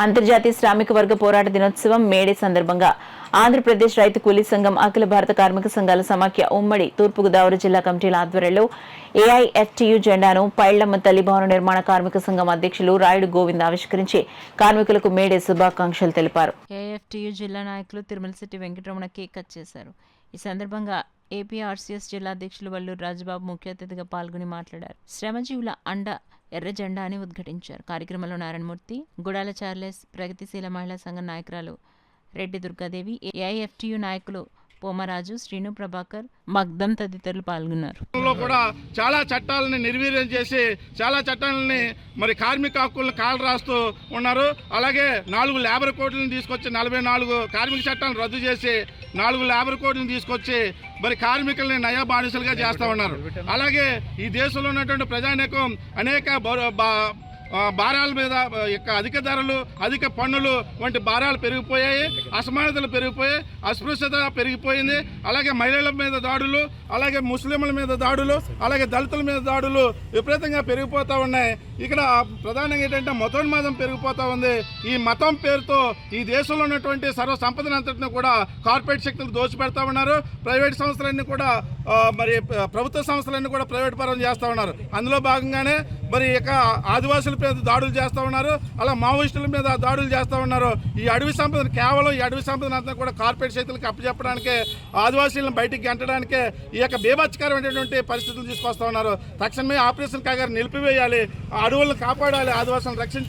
అంతర్జాతీయ శ్రామిక వర్గ పోరాట దినోత్సవం మేడే సందర్భంగా ఆంధ్రప్రదేశ్ రైతు కూలీ సంఘం అఖిల భారత కార్మిక సంఘాల సమాఖ్య ఉమ్మడి తూర్పుగోదావరి జిల్లా కమిటీల ఆధ్వర్యంలో ఏఐఎఫ్టీయూ జెండాను పైళ్లమ్మ తల్లి భవన నిర్మాణ కార్మిక సంఘం అధ్యక్షులు రాయుడు గోవింద్ ఆవిష్కరించి కార్మికులకు మేడే శుభాకాంక్షలు తెలిపారు. ఏఐఎఫ్టీయూ జిల్లా నాయకులు తిరుమలశెట్టి వెంకటరమణ కేక్ కట్ చేశారు. ఈ సందర్భంగా ఏపీఆర్సీఎస్ జిల్లా అధ్యక్షులు వల్లూరు రాజబాబు ముఖ్య అతిథిగా పాల్గొని మాట్లాడారు. శ్రమజీవుల అండ ఎర్ర జెండాని ఉద్ఘాటించారు. కార్యక్రమంలో నారాయణమూర్తి, గుడాల చార్లెస్, ప్రగతిశీల మహిళా సంఘం నాయకురాలు రెడ్డి దుర్గాదేవి, ఏఐఎఫ్టీయూ నాయకులు పోమరాజు, శ్రీను ప్రభాకర్, మగ్దం తదితరులు పాల్గొన్నారు. కూడా చాలా చట్టాలని నిర్వీర్యం చేసి చాలా చట్టాలని మరి కార్మిక హక్కులను కాలు రాస్తూ ఉన్నారు. అలాగే 4 లేబర్ కోడ్లను తీసుకొచ్చి 44 కార్మిక చట్టాలను రద్దు చేసి 4 లేబర్ కోడ్లను తీసుకొచ్చి మరి కార్మికుల్ని నయా బానిసలుగా చేస్తూ ఉన్నారు. అలాగే ఈ దేశంలో ఉన్నటువంటి ప్రజానీకం అనేక భారాల మీద అధిక ధరలు, అధిక పన్నులు వంటి భారాలు పెరిగిపోయాయి, అసమానతలు పెరిగిపోయాయి, అస్పృశ్యత పెరిగిపోయింది. అలాగే మహిళల మీద దాడులు, అలాగే ముస్లింల మీద దాడులు, అలాగే దళితుల మీద దాడులు విపరీతంగా పెరిగిపోతూ ఉన్నాయి. ఇక్కడ ప్రధానంగా ఏంటంటే మతోన్మాదం పెరిగిపోతూ ఉంది. ఈ మతం పేరుతో ఈ దేశంలో ఉన్నటువంటి సర్వ సంపదనంతటిని కూడా కార్పొరేట్ శక్తులు దోచిపెడతా ఉన్నారు. ప్రైవేట్ సంస్థలన్నీ కూడా మరి ప్రభుత్వ సంస్థలన్నీ కూడా ప్రైవేట్ పరం చేస్తూ ఉన్నారు. అందులో భాగంగానే మరి ఇక ఆదివాసుల మీద దాడులు చేస్తూ ఉన్నారు, అలా మావోయిస్టుల మీద దాడులు చేస్తూ ఉన్నారు. ఈ అడవి సంపదను కేవలం ఈ అడవి సంపదను అంతా కూడా కార్పొరేట్ శక్తులకు అప్పచెప్పడానికే, ఆదివాసీలను బయటికి గెంటడానికే ఈ యొక్క బేభత్సకరమైనటువంటి పరిస్థితులు తీసుకొస్తా ఉన్నారు. తక్షణమే ఆపరేషన్ కాగారు నిలిపివేయాలి, అడవులను కాపాడాలి, ఆదివాసులను రక్షించాలి.